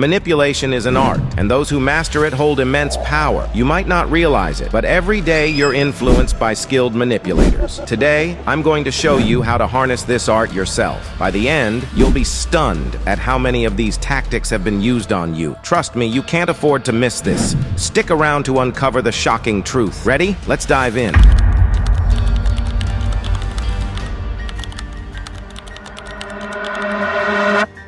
Manipulation is an art, and those who master it hold immense power. You might not realize it, but every day you're influenced by skilled manipulators. Today, I'm going to show you how to harness this art yourself. By the end, you'll be stunned at how many of these tactics have been used on you. Trust me, you can't afford to miss this. Stick around to uncover the shocking truth. Ready? Let's dive in.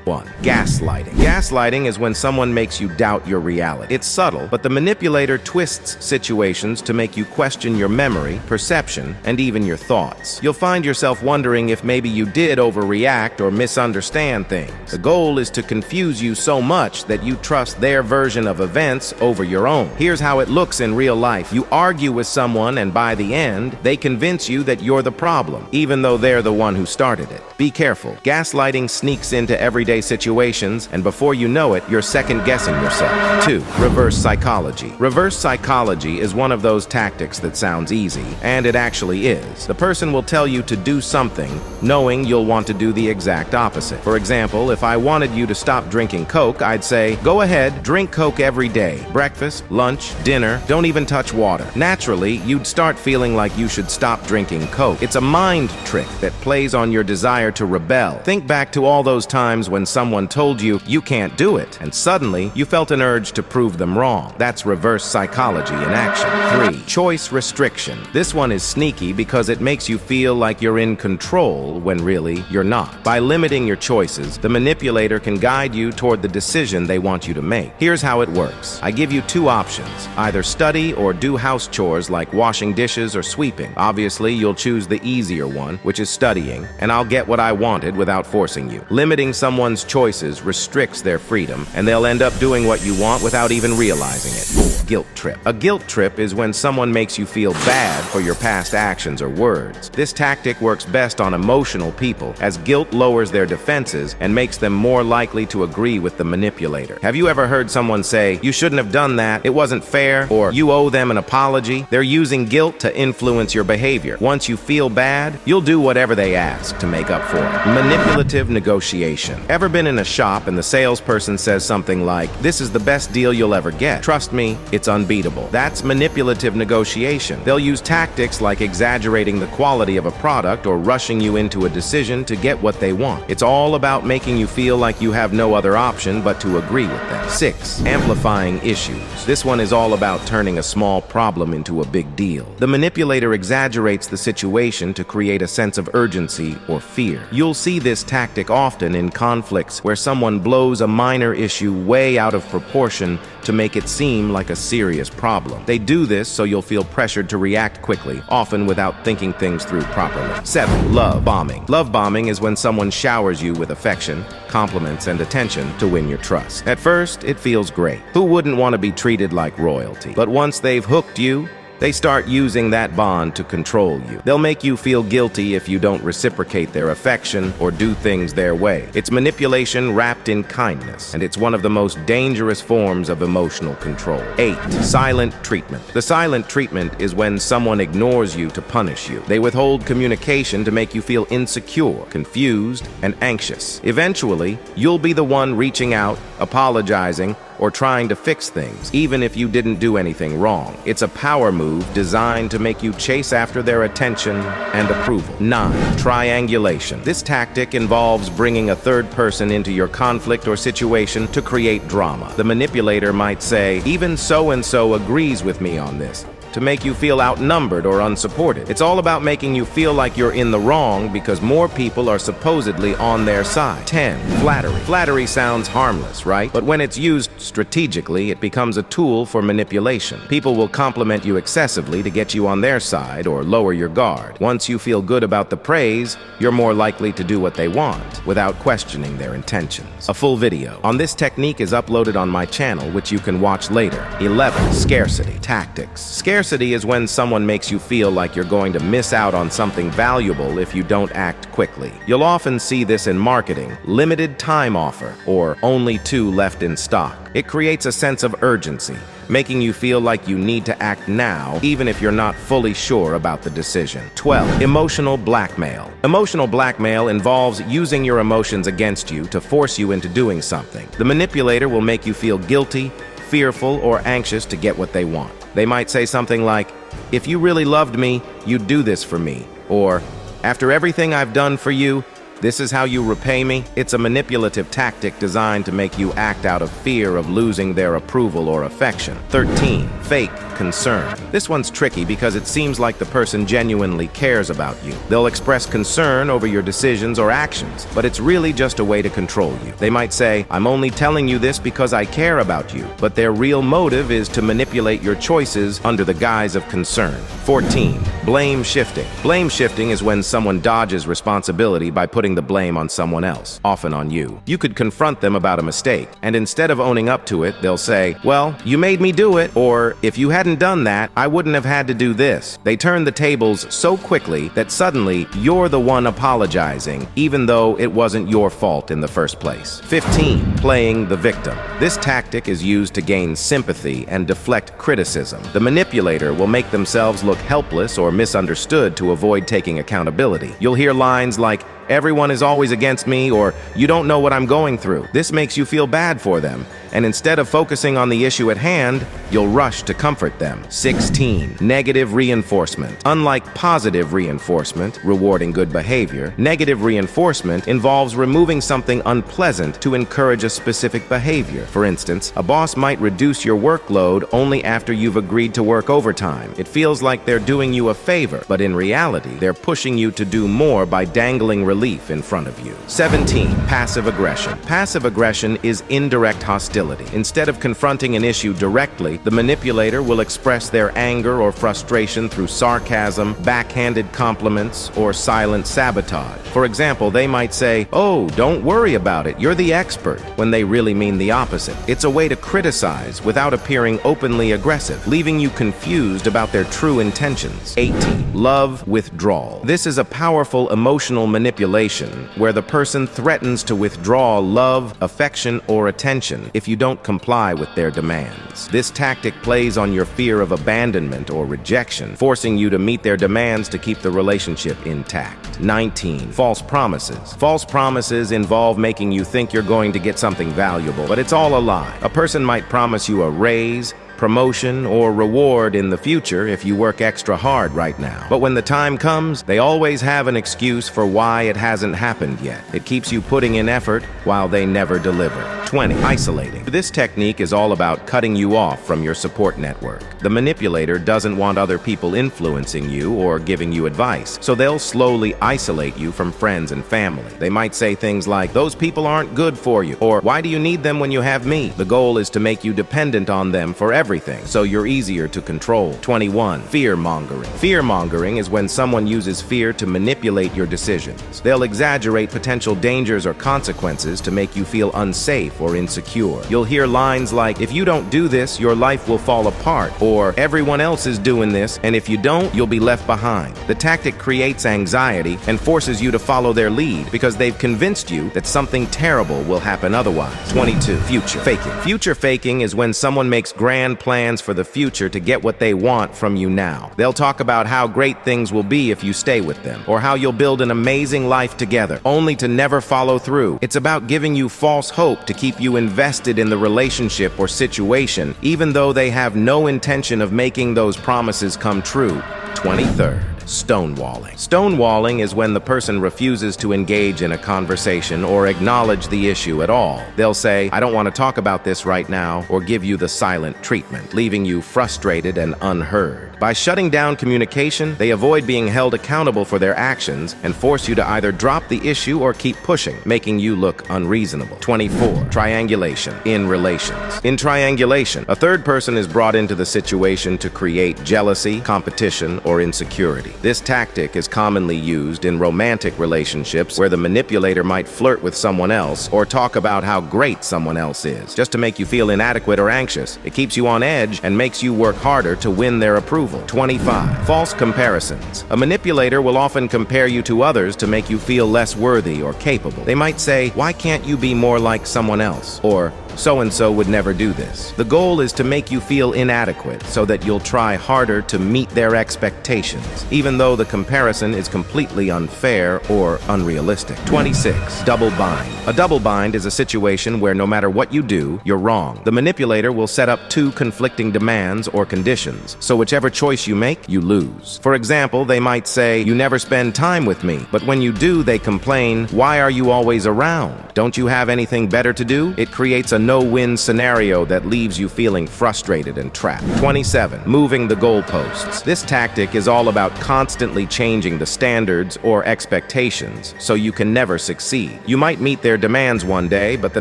1. Gaslighting. Gaslighting is when someone makes you doubt your reality. It's subtle, but the manipulator twists situations to make you question your memory, perception, and even your thoughts. You'll find yourself wondering if maybe you did overreact or misunderstand things. The goal is to confuse you so much that you trust their version of events over your own. Here's how it looks in real life. You argue with someone, and by the end, they convince you that you're the problem, even though they're the one who started it. Be careful. Gaslighting sneaks into everyday situations, and before you know it, you're second-guessing yourself. 2. Reverse psychology. Reverse psychology is one of those tactics that sounds easy, and it actually is. The person will tell you to do something, knowing you'll want to do the exact opposite. For example, if I wanted you to stop drinking Coke, I'd say, go ahead, drink Coke every day. Breakfast, lunch, dinner, don't even touch water. Naturally, you'd start feeling like you should stop drinking Coke. It's a mind trick that plays on your desire to rebel. Think back to all those times when someone told you can't do it, and suddenly you felt an urge to prove them wrong. That's reverse psychology in action. 3. Choice restriction. This one is sneaky because it makes you feel like you're in control when really you're not. By limiting your choices, the manipulator can guide you toward the decision they want you to make. Here's how it works. I give you 2 options. Either study or do house chores like washing dishes or sweeping. Obviously, you'll choose the easier one, which is studying, and I'll get what I wanted without forcing you. Limiting someone's choices restricts their freedom, and they'll end up doing what you want without even realizing it. 4. Guilt trip. A guilt trip is when someone makes you feel bad for your past actions or words. This tactic works best on emotional people, as guilt lowers their defenses and makes them more likely to agree with the manipulator. Have you ever heard someone say, you shouldn't have done that, it wasn't fair, or you owe them an apology? They're using guilt to influence your behavior. Once you feel bad, you'll do whatever they ask to make up for it. Manipulative negotiation. Ever been in a shop and the salesperson says something like, this is the best deal you'll ever get. Trust me, it's unbeatable. That's manipulative negotiation. They'll use tactics like exaggerating the quality of a product or rushing you into a decision to get what they want. It's all about making you feel like you have no other option but to agree with them. 6. Amplifying issues. This one is all about turning a small problem into a big deal. The manipulator exaggerates the situation to create a sense of urgency or fear. You'll see this tactic often in conflicts where someone blows a minor issue way out of proportion to make it seem like a serious problem. They do this so you'll feel pressured to react quickly, often without thinking things through properly. 7. Love bombing. Love bombing is when someone showers you with affection, compliments, and attention to win your trust. At first, it feels great. Who wouldn't want to be treated like royalty? But once they've hooked you, they start using that bond to control you. They'll make you feel guilty if you don't reciprocate their affection or do things their way. It's manipulation wrapped in kindness, and it's one of the most dangerous forms of emotional control. 8. Silent treatment. The silent treatment is when someone ignores you to punish you. They withhold communication to make you feel insecure, confused, and anxious. Eventually, you'll be the one reaching out, apologizing, or trying to fix things, even if you didn't do anything wrong. It's a power move designed to make you chase after their attention and approval. 9. Triangulation. This tactic involves bringing a third person into your conflict or situation to create drama. The manipulator might say, even so-and-so agrees with me on this, to make you feel outnumbered or unsupported. It's all about making you feel like you're in the wrong because more people are supposedly on their side. 10. Flattery. Flattery sounds harmless, right? But when it's used strategically, it becomes a tool for manipulation. People will compliment you excessively to get you on their side or lower your guard. Once you feel good about the praise, you're more likely to do what they want without questioning their intentions. A full video on this technique is uploaded on my channel, which you can watch later. 11. Scarcity tactics. Scarcity Scarcity is when someone makes you feel like you're going to miss out on something valuable if you don't act quickly. You'll often see this in marketing: limited time offer, or only 2 left in stock. It creates a sense of urgency, making you feel like you need to act now, even if you're not fully sure about the decision. 12. Emotional blackmail. Emotional blackmail involves using your emotions against you to force you into doing something. The manipulator will make you feel guilty, fearful, or anxious to get what they want. They might say something like, "If you really loved me, you'd do this for me," or "After everything I've done for you, this is how you repay me." It's a manipulative tactic designed to make you act out of fear of losing their approval or affection. 13. Fake concern. This one's tricky because it seems like the person genuinely cares about you. They'll express concern over your decisions or actions, but it's really just a way to control you. They might say, "I'm only telling you this because I care about you," but their real motive is to manipulate your choices under the guise of concern. 14. Blame shifting. Blame shifting is when someone dodges responsibility by putting the blame on someone else, often on you. You could confront them about a mistake, and instead of owning up to it, they'll say, "Well, you made me do it," or "If you hadn't done that, I wouldn't have had to do this." They turn the tables so quickly that suddenly you're the one apologizing, even though it wasn't your fault in the first place. 15. Playing the victim. This tactic is used to gain sympathy and deflect criticism. The manipulator will make themselves look helpless or misunderstood to avoid taking accountability. You'll hear lines like, "Everyone is always against me," or "You don't know what I'm going through." This makes you feel bad for them, and instead of focusing on the issue at hand, you'll rush to comfort them. 16. Negative reinforcement. Unlike positive reinforcement, rewarding good behavior, negative reinforcement involves removing something unpleasant to encourage a specific behavior. For instance, a boss might reduce your workload only after you've agreed to work overtime. It feels like they're doing you a favor, but in reality, they're pushing you to do more by dangling relief in front of you. 17. Passive aggression. Passive aggression is indirect hostility. Instead of confronting an issue directly, the manipulator will express their anger or frustration through sarcasm, backhanded compliments, or silent sabotage. For example, they might say, "Oh, don't worry about it, you're the expert," when they really mean the opposite. It's a way to criticize without appearing openly aggressive, leaving you confused about their true intentions. 18. Love withdrawal. This is a powerful emotional manipulation where the person threatens to withdraw love, affection, or attention if you don't comply with their demands. This tactic plays on your fear of abandonment or rejection, forcing you to meet their demands to keep the relationship intact. 19. False promises. False promises involve making you think you're going to get something valuable, but it's all a lie. A person might promise you a raise, promotion, or reward in the future if you work extra hard right now. But when the time comes, they always have an excuse for why it hasn't happened yet. It keeps you putting in effort while they never deliver. 20. Isolating. This technique is all about cutting you off from your support network. The manipulator doesn't want other people influencing you or giving you advice, so they'll slowly isolate you from friends and family. They might say things like, "Those people aren't good for you," or "Why do you need them when you have me?" The goal is to make you dependent on them for everything, so you're easier to control. 21. Fear-mongering. Fear-mongering is when someone uses fear to manipulate your decisions. They'll exaggerate potential dangers or consequences to make you feel unsafe or insecure. You'll hear lines like, "If you don't do this, your life will fall apart," or "Everyone else is doing this, and if you don't, you'll be left behind." The tactic creates anxiety and forces you to follow their lead because they've convinced you that something terrible will happen otherwise. 22. Future faking. Future faking is when someone makes grand plans for the future to get what they want from you now. They'll talk about how great things will be if you stay with them, or how you'll build an amazing life together, only to never follow through. It's about giving you false hope to keep you invested in the relationship or situation, even though they have no intention of making those promises come true. 23rd. Stonewalling. Stonewalling is when the person refuses to engage in a conversation or acknowledge the issue at all. They'll say, "I don't want to talk about this right now," or give you the silent treatment, leaving you frustrated and unheard. By shutting down communication, they avoid being held accountable for their actions and force you to either drop the issue or keep pushing, making you look unreasonable. 24. Triangulation in relations. In triangulation, a third person is brought into the situation to create jealousy, competition, or insecurity. This tactic is commonly used in romantic relationships where the manipulator might flirt with someone else or talk about how great someone else is, just to make you feel inadequate or anxious. It keeps you on edge and makes you work harder to win their approval. approval. 25. False comparisons. A manipulator will often compare you to others to make you feel less worthy or capable. They might say, "Why can't you be more like someone else?" Or, "So-and-so would never do this." The goal is to make you feel inadequate so that you'll try harder to meet their expectations, even though the comparison is completely unfair or unrealistic. 26. Double bind. A double bind is a situation where no matter what you do, you're wrong. The manipulator will set up two conflicting demands or conditions, so whichever choice you make, you lose. For example, they might say, "You never spend time with me," but when you do, they complain, "Why are you always around? Don't you have anything better to do?" It creates a no-win scenario that leaves you feeling frustrated and trapped. 27. Moving the goalposts. This tactic is all about constantly changing the standards or expectations, so you can never succeed. You might meet their demands one day, but the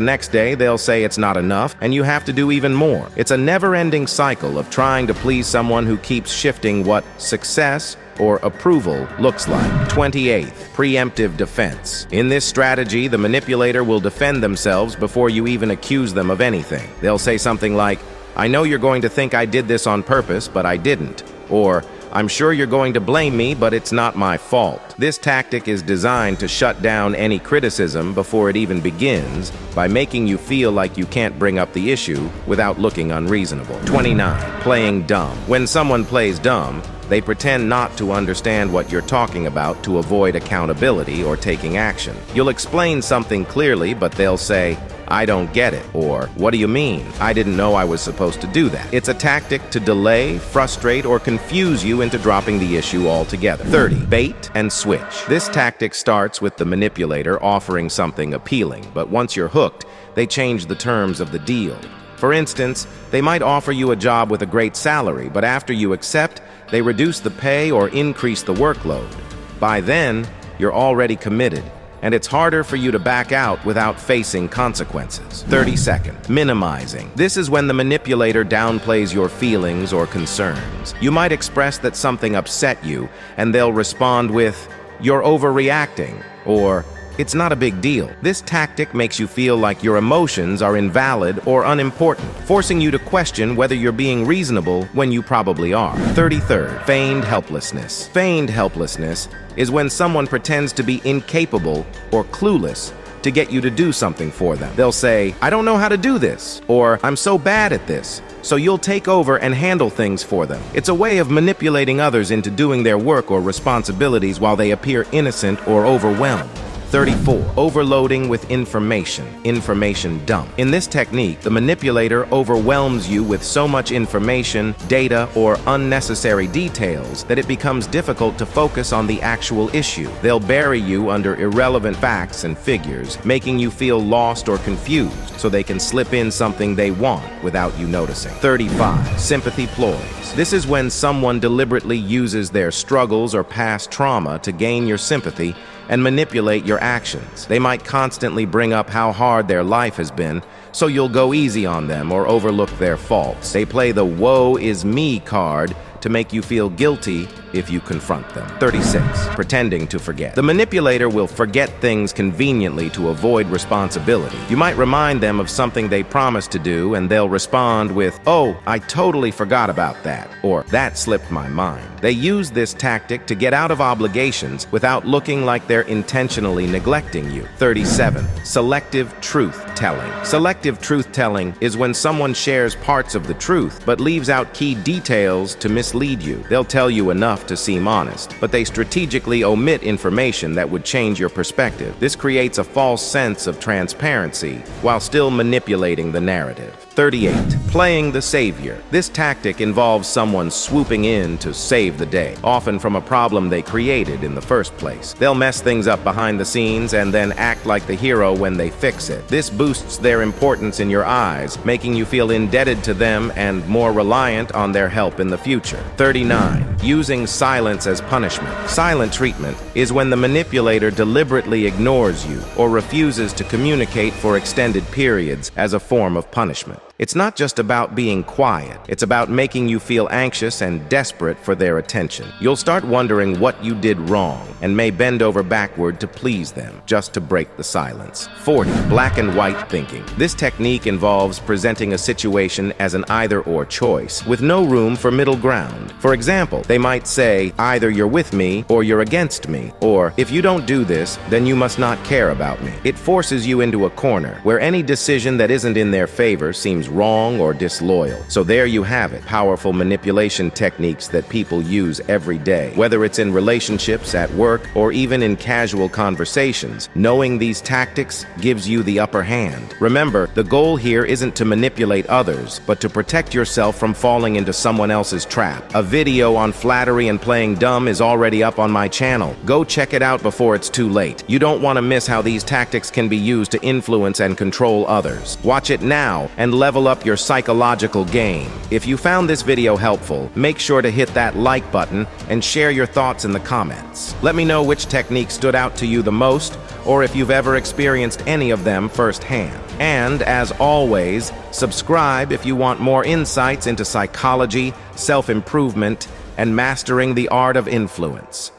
next day they'll say it's not enough, and you have to do even more. It's a never-ending cycle of trying to please someone who keeps shifting what success or approval looks like. 28th, preemptive defense. In this strategy, the manipulator will defend themselves before you even accuse them of anything. They'll say something like, "I know you're going to think I did this on purpose, but I didn't." Or, "I'm sure you're going to blame me, but it's not my fault." This tactic is designed to shut down any criticism before it even begins by making you feel like you can't bring up the issue without looking unreasonable. 29. Playing dumb. When someone plays dumb, they pretend not to understand what you're talking about to avoid accountability or taking action. You'll explain something clearly, but they'll say, "I don't get it," or "What do you mean? I didn't know I was supposed to do that." It's a tactic to delay, frustrate, or confuse you into dropping the issue altogether. 30. Bait and switch. This tactic starts with the manipulator offering something appealing, but once you're hooked, they change the terms of the deal. For instance, they might offer you a job with a great salary, but after you accept, they reduce the pay or increase the workload. By then, you're already committed, and it's harder for you to back out without facing consequences. 32nd, minimizing. This is when the manipulator downplays your feelings or concerns. You might express that something upset you, and they'll respond with, "You're overreacting," or "It's not a big deal." This tactic makes you feel like your emotions are invalid or unimportant, forcing you to question whether you're being reasonable when you probably are. 33rd, feigned helplessness. Feigned helplessness is when someone pretends to be incapable or clueless to get you to do something for them. They'll say, "I don't know how to do this," or "I'm so bad at this," so you'll take over and handle things for them. It's a way of manipulating others into doing their work or responsibilities while they appear innocent or overwhelmed. 34. Overloading with information. Information dump. In this technique, the manipulator overwhelms you with so much information, data, or unnecessary details that it becomes difficult to focus on the actual issue. They'll bury you under irrelevant facts and figures, making you feel lost or confused, so they can slip in something they want without you noticing. 35. Sympathy ploys. This is when someone deliberately uses their struggles or past trauma to gain your sympathy and manipulate your actions. They might constantly bring up how hard their life has been, so you'll go easy on them or overlook their faults. They play the "woe is me" card to make you feel guilty if you confront them. 36. Pretending to forget. The manipulator will forget things conveniently to avoid responsibility. You might remind them of something they promised to do, and they'll respond with, "Oh, I totally forgot about that," or "That slipped my mind." They use this tactic to get out of obligations without looking like they're intentionally neglecting you. 37. Selective truth-telling. Selective truth-telling is when someone shares parts of the truth but leaves out key details to mislead you. They'll tell you enough to seem honest, but they strategically omit information that would change your perspective. This creates a false sense of transparency while still manipulating the narrative. 38. Playing the savior. This tactic involves someone swooping in to save the day, often from a problem they created in the first place. They'll mess things up behind the scenes and then act like the hero when they fix it. This boosts their importance in your eyes, making you feel indebted to them and more reliant on their help in the future. 39. Using silence as punishment. Silent treatment is when the manipulator deliberately ignores you or refuses to communicate for extended periods as a form of punishment. It's not just about being quiet. It's about making you feel anxious and desperate for their attention. You'll start wondering what you did wrong and may bend over backward to please them, just to break the silence. 40. Black and white thinking. This technique involves presenting a situation as an either-or choice, with no room for middle ground. For example, they might say, either you're with me or you're against me, or if you don't do this, then you must not care about me. It forces you into a corner where any decision that isn't in their favor seems wrong or disloyal. So there you have it, powerful manipulation techniques that people use every day. Whether it's in relationships, at work, or even in casual conversations, knowing these tactics gives you the upper hand. Remember, the goal here isn't to manipulate others, but to protect yourself from falling into someone else's trap. A video on flattery and playing dumb is already up on my channel. Go check it out before it's too late. You don't want to miss how these tactics can be used to influence and control others. Watch it now and level up your psychological game. If you found this video helpful, make sure to hit that like button and share your thoughts in the comments. Let me know which technique stood out to you the most, or if you've ever experienced any of them firsthand. And, as always, subscribe if you want more insights into psychology, self-improvement, and mastering the art of influence.